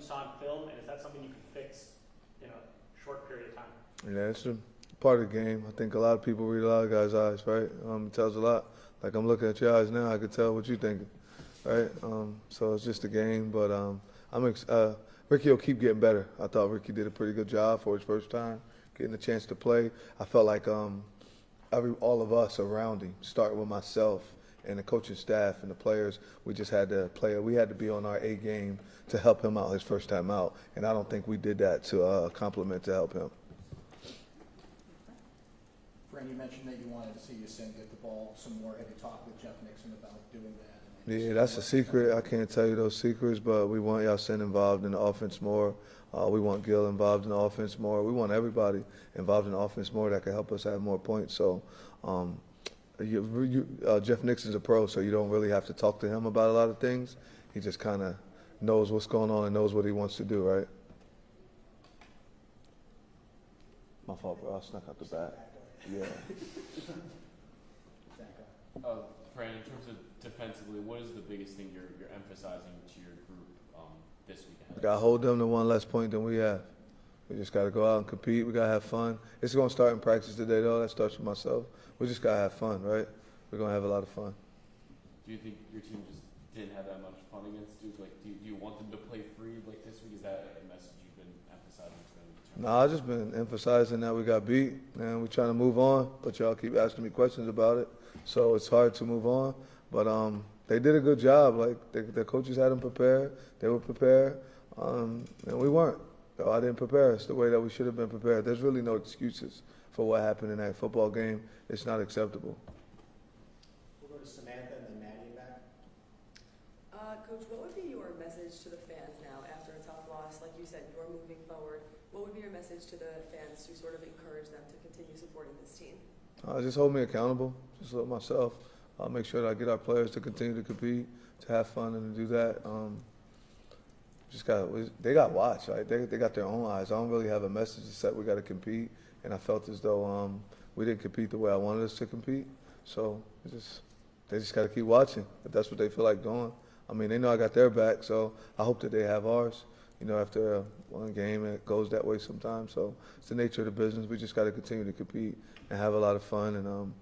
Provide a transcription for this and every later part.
saw on film, and is that something you can fix in a short period of time? Yeah, it's a part of the game. I think a lot of people read a lot of guys' eyes, right? It tells a lot. Like I'm looking at your eyes now, I can tell what you're thinking, right? So it's just a game, but Rickie will keep getting better. I thought Rickie did a pretty good job for his first time, getting a chance to play. I felt like all of us around him, starting with myself and the coaching staff and the players, we just had to play. We had to be on our A game to help him out his first time out, and I don't think we did that to compliment to help him. Fran, you mentioned that you wanted to see Yasin get the ball some more. Have you talked with Jeff Nixon about doing that? Yeah, that's a secret. I can't tell you those secrets, but we want Yasin involved in the offense more. We want Gil involved in the offense more. We want everybody involved in the offense more that can help us have more points. So Jeff Nixon's a pro, so you don't really have to talk to him about a lot of things. He just kind of knows what's going on and knows what he wants to do, right? My fault, bro. I snuck out the back. Yeah. Fran, in terms of defensively, what is the biggest thing you're emphasizing to your group this weekend? We got to hold them to one less point than we have. We just got to go out and compete. We got to have fun. It's going to start in practice today, though. That starts with myself. We just got to have fun, right? We're going to have a lot of fun. Do you think your team just didn't have that much fun against Duke? Like, do you want them to play free like this week? Is that a message you've been emphasizing to them? No, I've just been emphasizing that we got beat, and we're trying to move on, but y'all keep asking me questions about it, so it's hard to move on. But they did a good job. Like, the coaches had them prepared. They were prepared, and we weren't. So I didn't prepare us the way that we should have been prepared. There's really no excuses for what happened in that football game. It's not acceptable. We'll go to Samantha and then Maddie back. Coach, what would be your message to the fans now after a tough loss? Like you said, you're moving forward. What would be your message to the fans to sort of encourage them to continue supporting this team? Just hold me accountable. Just let myself. I'll make sure that I get our players to continue to compete, to have fun, and to do that. They got watched, right? They got their own eyes. I don't really have a message except we got to compete, and I felt as though we didn't compete the way I wanted us to compete. So they just got to keep watching. If that's what they feel like doing. I mean, they know I got their back, so I hope that they have ours. You know, after one game, it goes that way sometimes. So it's the nature of the business. We just got to continue to compete and have a lot of fun. And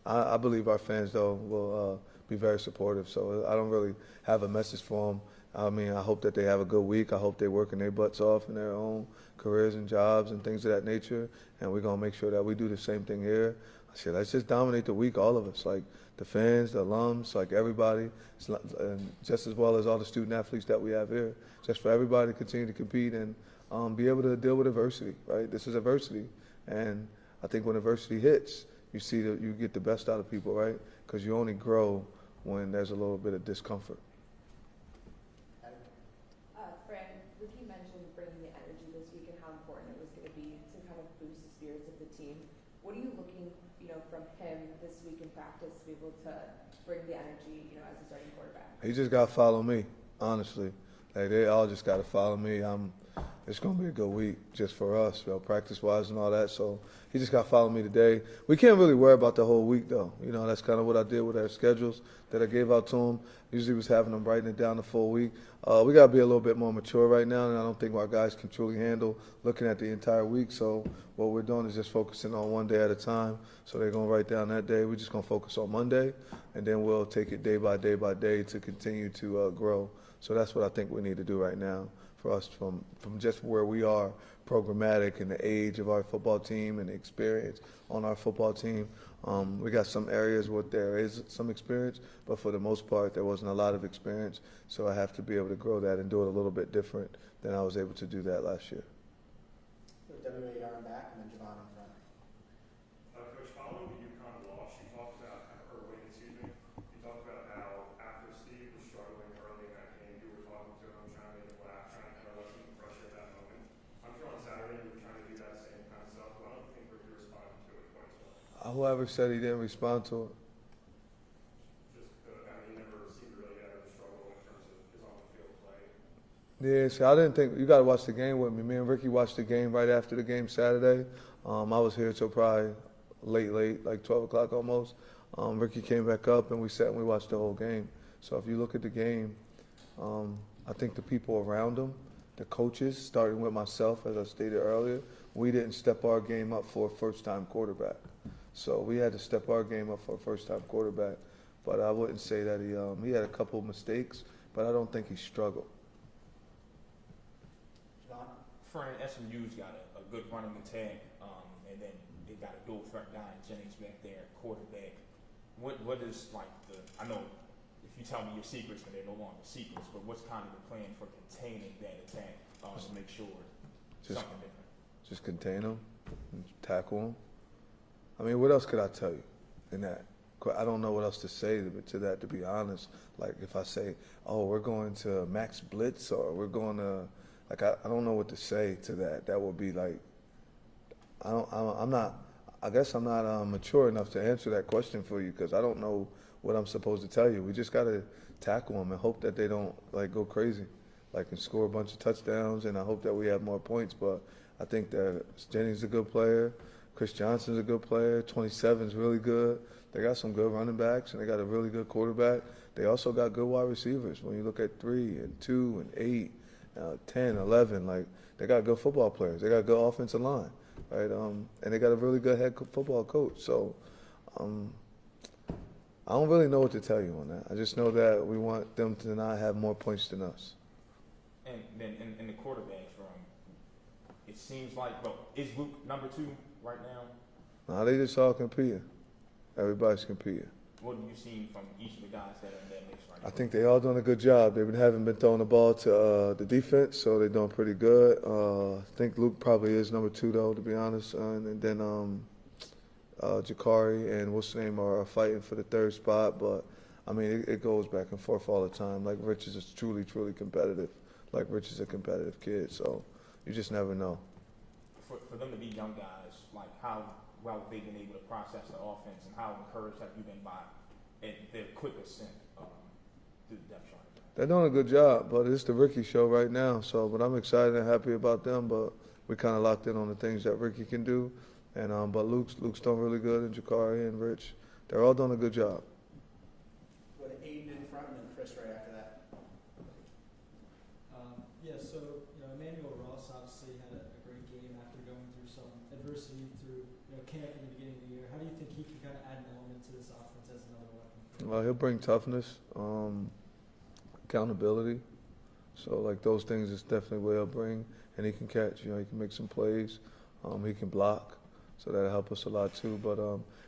I believe our fans, though, will be very supportive. So I don't really have a message for them. I mean, I hope that they have a good week. I hope they're working their butts off in their own careers and jobs and things of that nature. And we're going to make sure that we do the same thing here. I said, let's just dominate the week, all of us, like the fans, the alums, like everybody, and just as well as all the student athletes that we have here, just for everybody to continue to compete and be able to deal with adversity, right? This is adversity. And I think when adversity hits, you see that you get the best out of people, right? Because you only grow when there's a little bit of discomfort. Fran, Rickie mentioned bringing the energy this week and how important it was going to be to kind of boost the spirits of the team. What are you looking, from him this week in practice to be able to bring the energy, as a starting quarterback? He just got to follow me, honestly. Like, they all just got to follow me. It's going to be a good week just for us, practice-wise and all that. So he just got to follow me today. We can't really worry about the whole week, though. That's kind of what I did with our schedules that I gave out to him. Usually was having them writing it down the full week. We got to be a little bit more mature right now, and I don't think our guys can truly handle looking at the entire week. So what we're doing is just focusing on one day at a time. So they're going to write down that day. We're just going to focus on Monday, and then we'll take it day by day to continue to grow. So that's what I think we need to do right now for us from just where we are programmatic and the age of our football team and the experience on our football team. We got some areas where there is some experience, but for the most part, there wasn't a lot of experience. So I have to be able to grow that and do it a little bit different than I was able to do that last year. WAR in back and then Javon in front. Coach, following the UConn loss, you talked about, you talked about how after Steve was struggling early in that game, you were talking to him, trying to make him laugh, trying to kind of lessen the pressure at that moment. I'm sure on Saturday you were trying to do that same kind of stuff, but I don't think Rickie responded to it quite so well. Whoever said he didn't respond to it. He never seemed to really get out of the struggle in terms of his on-the-field play. Yeah, so I didn't think – you got to watch the game with me. Me and Rickie watched the game right after the game Saturday. I was here till probably late, like 12 o'clock almost. Rickie came back up, and we sat and we watched the whole game. So if you look at the game, I think the people around him the coaches, starting with myself, as I stated earlier, we didn't step our game up for a first-time quarterback. So we had to step our game up for a first-time quarterback. But I wouldn't say that he had a couple of mistakes, but I don't think he struggled. John? Fran, SMU's got a good running attack, and then they got a dual threat guy, Jennings back there, quarterback. What is like I know if you tell me your secrets, then they're no longer secrets, but what's kind of the plan for containing that attack to make sure something different? Just contain them, and tackle them. I mean, what else could I tell you in that? I don't know what else to say to that, to be honest. Like if I say, oh, we're going to max blitz, or we're going to, like, I don't know what to say to that. That would be like, I guess I'm not mature enough to answer that question for you, because I don't know what I'm supposed to tell you. We just got to tackle them and hope that they don't like go crazy, like, and score a bunch of touchdowns, and I hope that we have more points. But I think that Jennings is a good player. Chris Johnson's a good player. 27's really good. They got some good running backs, and they got a really good quarterback. They also got good wide receivers. When you look at 3 and 2 and 8, 10, 11, like, they got good football players. They got good offensive line, right? And they got a really good head football coach. So I don't really know what to tell you on that. I just know that we want them to not have more points than us. And then in the quarterback room, it seems like, well, is Luke number 2 right now? Nah, they just all competing. Everybody's competing. What have you seen from each of the guys that are in that mix right now? I think they all doing a good job. They haven't been throwing the ball to the defense, so they're doing pretty good. I think Luke probably is number 2, though, to be honest. And then Jakari and what's his name are fighting for the 3rd spot. But, I mean, it goes back and forth all the time. Like, Rich is truly, truly competitive. Like, Rich is a competitive kid, so you just never know. For them to be young guys, like how well they've been able to process the offense, and how encouraged have you been by their quick ascent to the depth chart? They're doing a good job, but it's the Rickie show right now. So, but I'm excited and happy about them. But we kind of locked in on the things that Rickie can do, and but Luke's doing really good, and Jakari and Rich, they're all doing a good job. Go to Aiden in front and then Chris right after that. Yeah, so Emmanuel Ross obviously had a great game after going through some adversity through camp in the beginning of the year. How do you think he can kind of add an element to this offense as another weapon? Well, he'll bring toughness, accountability. So, like, those things is definitely what he'll bring. And he can catch, he can make some plays. He can block, so that'll help us a lot too. But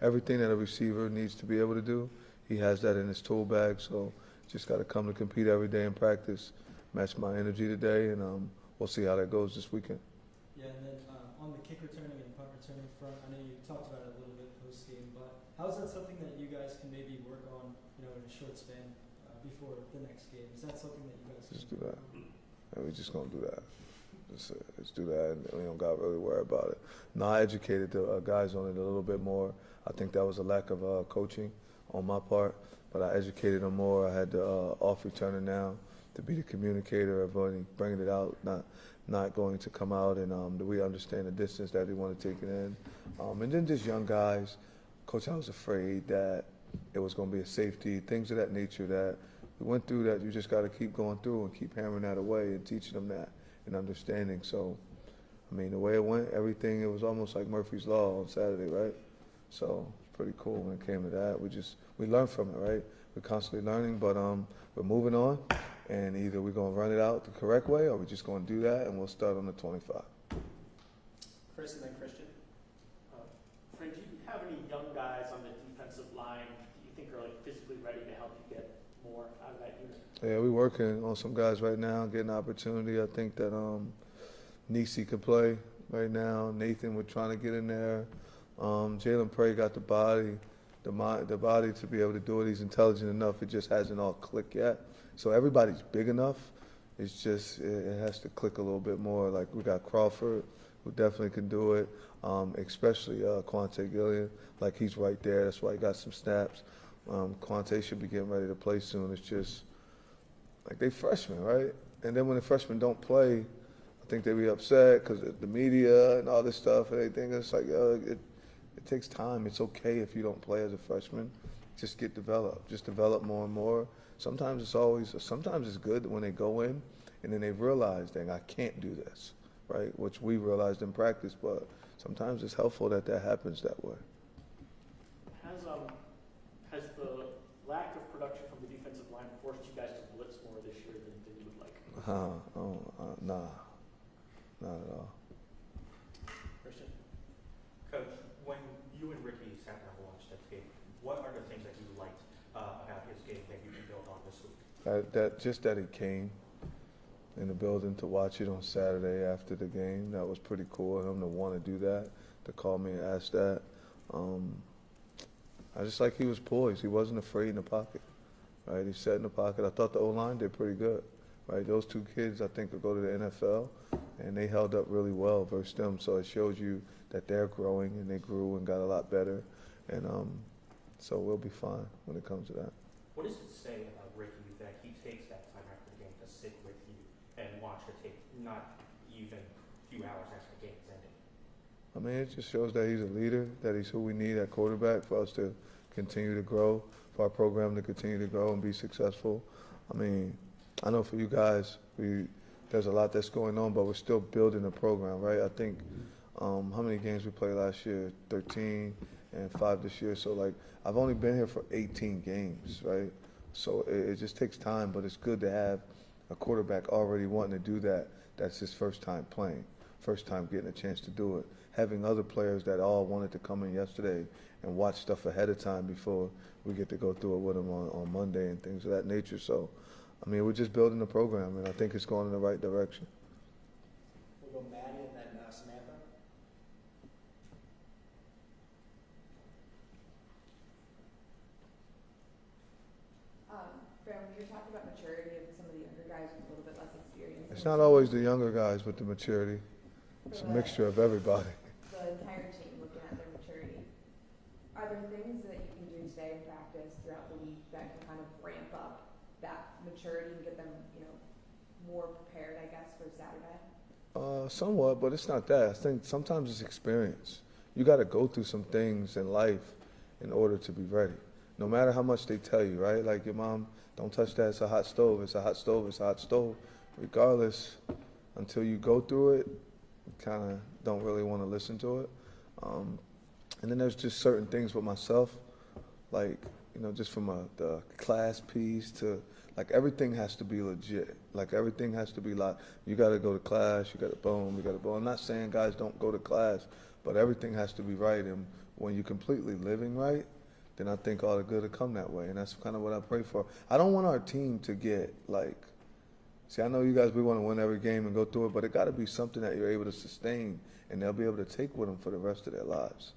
everything that a receiver needs to be able to do, he has that in his tool bag. So just got to come to compete every day in practice, match my energy today, and we'll see how that goes this weekend. Yeah, and then on the kick returning and punt returning front, I know you talked about it a little bit post-game, but how is that something that you guys can maybe work on, in a short span before the next game? Is that something that you guys can Just do that. And we're just going to do that. Just do that, and we don't got to really worry about it. No, I educated the guys on it a little bit more. I think that was a lack of coaching on my part, but I educated them more. I had the off returner now to be the communicator of bringing it out, not going to come out, and do we understand the distance that they want to take it in. And then just young guys. Coach, I was afraid that it was going to be a safety, things of that nature that we went through that you just got to keep going through and keep hammering that away and teaching them that and understanding. So, I mean, the way it went, everything, it was almost like Murphy's Law on Saturday, right? So it's pretty cool when it came to that. We learn from it, right? We're constantly learning, but we're moving on, and either we're going to run it out the correct way or we're just going to do that, and we'll start on the 25. Chris and then Christian. Fran, do you have any young guys on the defensive line that you think are physically ready to help you get more out of that unit? Yeah, we're working on some guys right now, getting opportunity. I think that Nisi could play right now. Nathan, we're trying to get in there. Jalen Prey got the body to be able to do it. He's intelligent enough. It just hasn't all clicked yet. So everybody's big enough. It's just it has to click a little bit more. Like, we got Crawford, who definitely can do it, especially Quante Gillian. Like, he's right there. That's why he got some snaps. Quante should be getting ready to play soon. It's just, like, they freshmen, right? And then when the freshmen don't play, I think they be upset because the media and all this stuff, and they think it's like, it takes time. It's okay if you don't play as a freshman. Just get developed. Just develop more and more. Sometimes it's good when they go in and then they realize, dang, I can't do this, right? Which we realized in practice, but sometimes it's helpful that happens that way. Has the lack of production from the defensive line forced you guys to blitz more this year than you would like? Nah, not at all. Christian? Coach, when you and Rickie sat down and watched that tape, what are the things that you liked about his game that you can build on this week? Just that he came in the building to watch it on Saturday after the game. That was pretty cool of him to want to do that, to call me and ask that. I just like he was poised. He wasn't afraid in the pocket, right? He sat in the pocket. I thought the O-line did pretty good, right? Those two kids, I think, will go to the NFL, and they held up really well versus them. So it shows you that they're growing, and they grew and got a lot better. And so we'll be fine when it comes to that. What does it say about Rickie that he takes that time after the game to sit with you and watch the tape, not even a few hours after the game is ended? I mean, it just shows that he's a leader, that he's who we need at quarterback for us to continue to grow, for our program to continue to grow and be successful. I mean, I know for you guys, there's a lot that's going on, but we're still building the program, right? I think, how many games we played last year? 13 and 5 this year. So, like, I've only been here for 18 games, right? So it just takes time, but it's good to have a quarterback already wanting to do that. That's his first time playing, first time getting a chance to do it. Having other players that all wanted to come in yesterday and watch stuff ahead of time before we get to go through it with them on Monday and things of that nature. So, I mean, we're just building the program, and I think it's going in the right direction. We'll go Maddie and then Samantha. Fran, when you're talking about maturity of some of the younger guys with a little bit less experience. It's not always the younger guys with the maturity. It's a mixture of everybody. The entire team looking at their maturity. Are there things that you can do today in practice throughout the week that can kind of ramp up that maturity and get them, more prepared, I guess, for Saturday? Somewhat, but it's not that. I think sometimes it's experience. You got to go through some things in life in order to be ready. No matter how much they tell you, right? Like your mom, don't touch that, it's a hot stove, it's a hot stove, it's a hot stove. Regardless, until you go through it, you kind of don't really want to listen to it. And then there's just certain things with myself, like, just from the class piece to, like, everything has to be legit. Like, everything has to be like, you got to go to class, you got to boom, you got to boom. I'm not saying guys don't go to class, but everything has to be right. And when you're completely living right, then I think all the good will come that way. And that's kind of what I pray for. I don't want our team to get, like, see, I know you guys, we want to win every game and go through it, but it got to be something that you're able to sustain and they'll be able to take with them for the rest of their lives.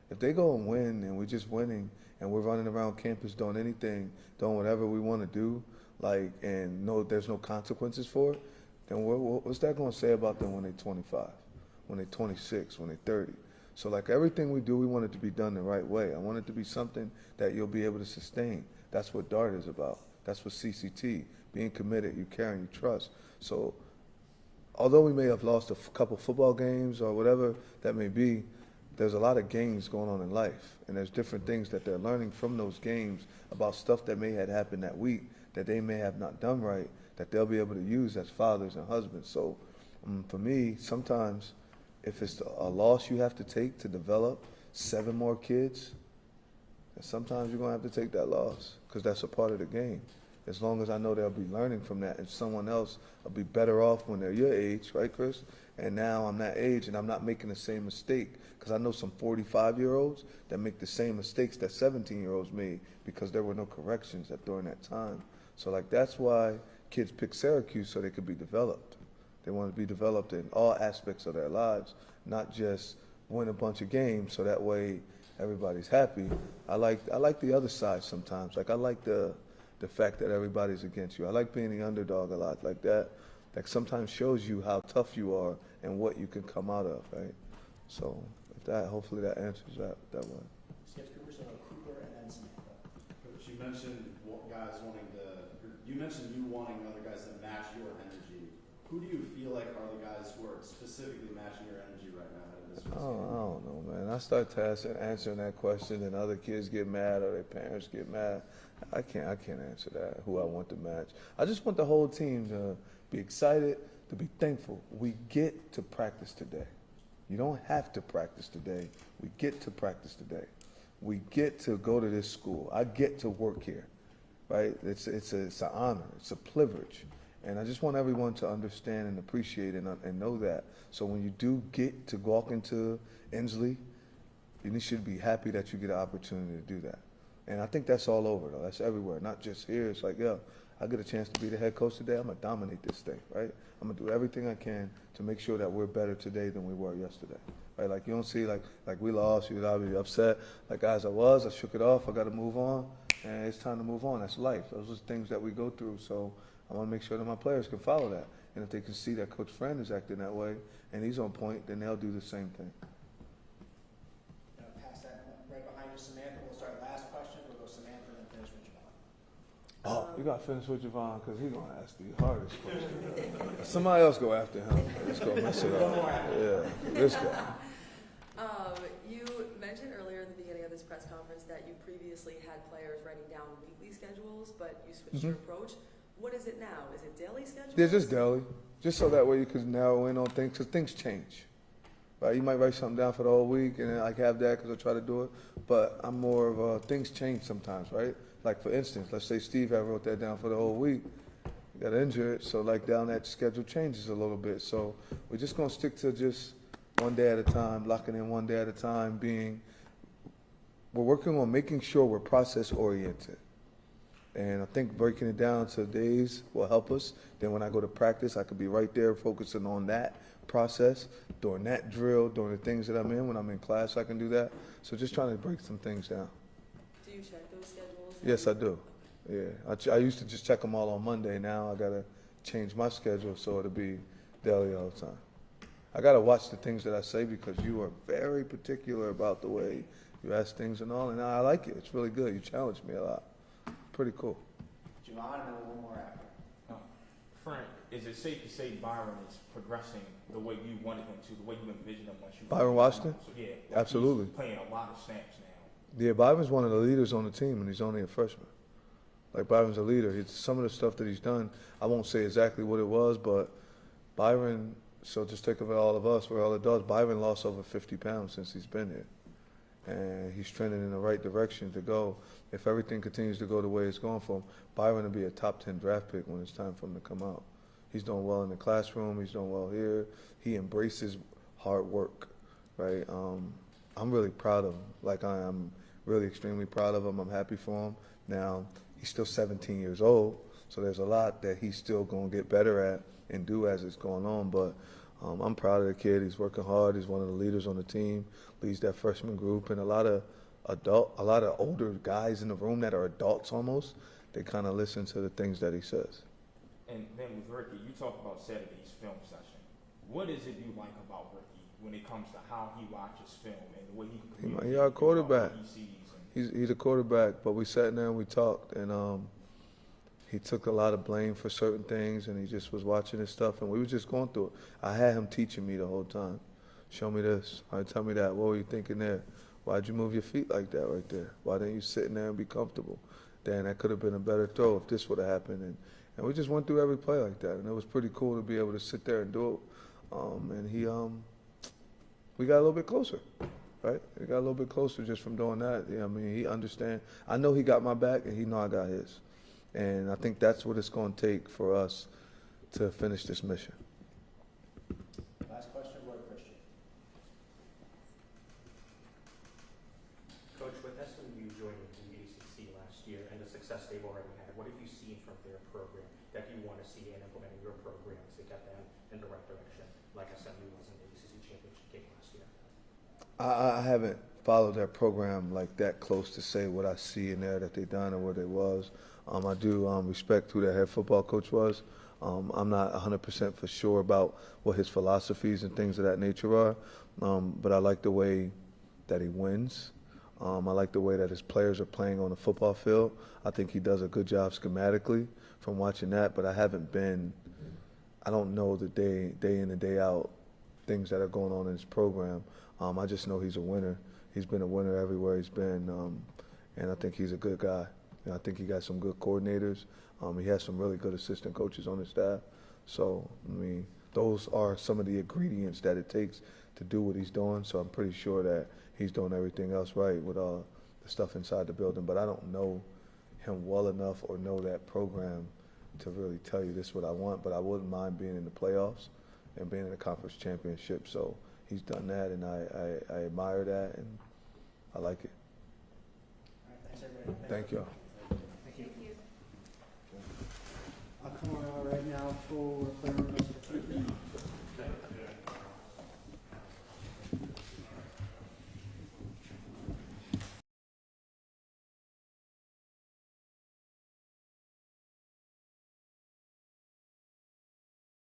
If they go and win and we're just winning and we're running around campus doing anything, doing whatever we want to do, like, and there's no consequences for it, then what's that going to say about them when they're 25, when they're 26, when they're 30? So, like, everything we do, we want it to be done the right way. I want it to be something that you'll be able to sustain. That's what DART is about. That's what CCT, being committed, you care and you trust. So, although we may have lost a couple football games or whatever that may be, there's a lot of games going on in life, and there's different things that they're learning from those games about stuff that may have happened that week that they may have not done right, that they'll be able to use as fathers and husbands. So for me, sometimes if it's a loss you have to take to develop 7 more kids, then sometimes you're going to have to take that loss because that's a part of the game. As long as I know they'll be learning from that and someone else will be better off when they're your age, right, Chris? And now I'm that age and I'm not making the same mistake because I know some 45-year-olds that make the same mistakes that 17-year-olds made because there were no corrections during that time. So, like, that's why kids pick Syracuse so they could be developed. They want to be developed in all aspects of their lives, not just win a bunch of games so that way everybody's happy. I like the other side sometimes. Like, I like the fact that everybody's against you. I like being the underdog a lot. Like that sometimes shows you how tough you are and what you can come out of, right? So hopefully that answers that one. Skip Cooper, so Cooper and then Samantha. Coach, you mentioned you mentioned you wanting other guys to match your energy. Who do you feel like are the guys who are specifically matching your energy right now out of this I don't know, man. I start answering that question and other kids get mad or their parents get mad. I can't answer that, who I want to match. I just want the whole team to be excited, to be thankful. We get to practice today. You don't have to practice today. We get to practice today. We get to go to this school. I get to work here, right? It's an honor. It's a privilege. And I just want everyone to understand and appreciate and know that. So when you do get to walk into Angeli, you should be happy that you get an opportunity to do that. And I think that's all over, though. That's everywhere, not just here. It's like, yo, I get a chance to be the head coach today. I'm going to dominate this thing, right? I'm going to do everything I can to make sure that we're better today than we were yesterday, right? Like, you don't see, like we lost, you was obviously upset. Like, as I shook it off. I got to move on, and it's time to move on. That's life. Those are things that we go through. So I want to make sure that my players can follow that. And if they can see that Coach Fran is acting that way and he's on point, then they'll do the same thing. Pass that right behind you, Samantha. We'll start last question. We'll go Samantha and then finish with Javon. Oh, you got to finish with Javon because he's going to ask the hardest question. Somebody else go after him. Let's go mess it up. Yeah, this guy. You mentioned earlier in the beginning of this press conference that you previously had players writing down weekly schedules, but you switched your approach. What is it now? Is it daily schedule? Yeah, just daily. Just so that way you can narrow in on things, because things change. Right? You might write something down for the whole week, and then I have that because I try to do it. But I'm more of a, things change sometimes, right? Like, for instance, let's say Steve had wrote that down for the whole week. He got injured, so like down that schedule changes a little bit. So we're just going to stick to just one day at a time, locking in one day at a time, we're working on making sure we're process-oriented. And I think breaking it down to days will help us. Then when I go to practice, I could be right there focusing on that process, during that drill, during the things that I'm in. When I'm in class, I can do that. So just trying to break some things down. Do you check those schedules? Yes, I do. Yeah, I used to just check them all on Monday. Now I got to change my schedule so it'll be daily all the time. I got to watch the things that I say because you are very particular about the way you ask things and all, and I like it. It's really good. You challenge me a lot. Pretty cool. Javon, and then one more after. Frank, is it safe to say Byron is progressing the way you wanted him to, the way you envisioned him once you Byron Washington? So, yeah, like Absolutely. He's playing a lot of snaps now. Yeah, Byron's one of the leaders on the team, and he's only a freshman. Like, Byron's a leader. Some of the stuff that he's done, I won't say exactly what it was, but Byron, so just think of it, all of us, we're all adults. Byron lost over 50 pounds since he's been here. And he's trending in the right direction to go. If everything continues to go the way it's going for him, Byron will be a top 10 draft pick when it's time for him to come out. He's doing well in the classroom. He's doing well here. He embraces hard work, right? I'm really proud of him. Like, I am really extremely proud of him. I'm happy for him. Now, he's still 17 years old, so there's a lot that he's still going to get better at and do as it's going on. But I'm proud of the kid. He's working hard. He's one of the leaders on the team, leads that freshman group, and a lot of older guys in the room that are adults almost, they kind of listen to the things that he says. And then with Rickie, you talk about Saturday's film session. What is it you like about Rickie when it comes to how he watches film and the way he can communicate? He's our quarterback. What he sees He's a quarterback, but we sat there and we talked, and he took a lot of blame for certain things, and he just was watching his stuff, and we were just going through it. I had him teaching me the whole time. Show me this. All right, tell me that. What were you thinking there? Why'd you move your feet like that right there? Why didn't you sit in there and be comfortable? Dan, that could have been a better throw if this would have happened. And we just went through every play like that, and it was pretty cool to be able to sit there and do it. And we got a little bit closer, right? We got a little bit closer just from doing that. Yeah, I mean, he understands. I know he got my back, and he know I got his. And I think that's what it's going to take for us to finish this mission. Last question, Roy Christian. Coach, with SMU joining the ACC last year and the success they've already had, what have you seen from their program that you want to see in implementing your program to get them in the right direction, like SMU was in the ACC championship game last year? I haven't followed that program like that close to say what I see in there that they done or what it was. I do respect who that head football coach was. I'm not 100% for sure about what his philosophies and things of that nature are, but I like the way that he wins. I like the way that his players are playing on the football field. I think he does a good job schematically from watching that, but I don't know the day in and day out things that are going on in his program. I just know he's a winner. He's been a winner everywhere he's been, and I think he's a good guy. I think he got some good coordinators. He has some really good assistant coaches on his staff. So, I mean, those are some of the ingredients that it takes to do what he's doing. So I'm pretty sure that he's doing everything else right with the stuff inside the building. But I don't know him well enough or know that program to really tell you this is what I want. But I wouldn't mind being in the playoffs and being in the conference championship. So he's done that, and I admire that, and I like it. All right, thanks, everybody. Thank y'all. Thank you. Thank you. I'll come on out right now for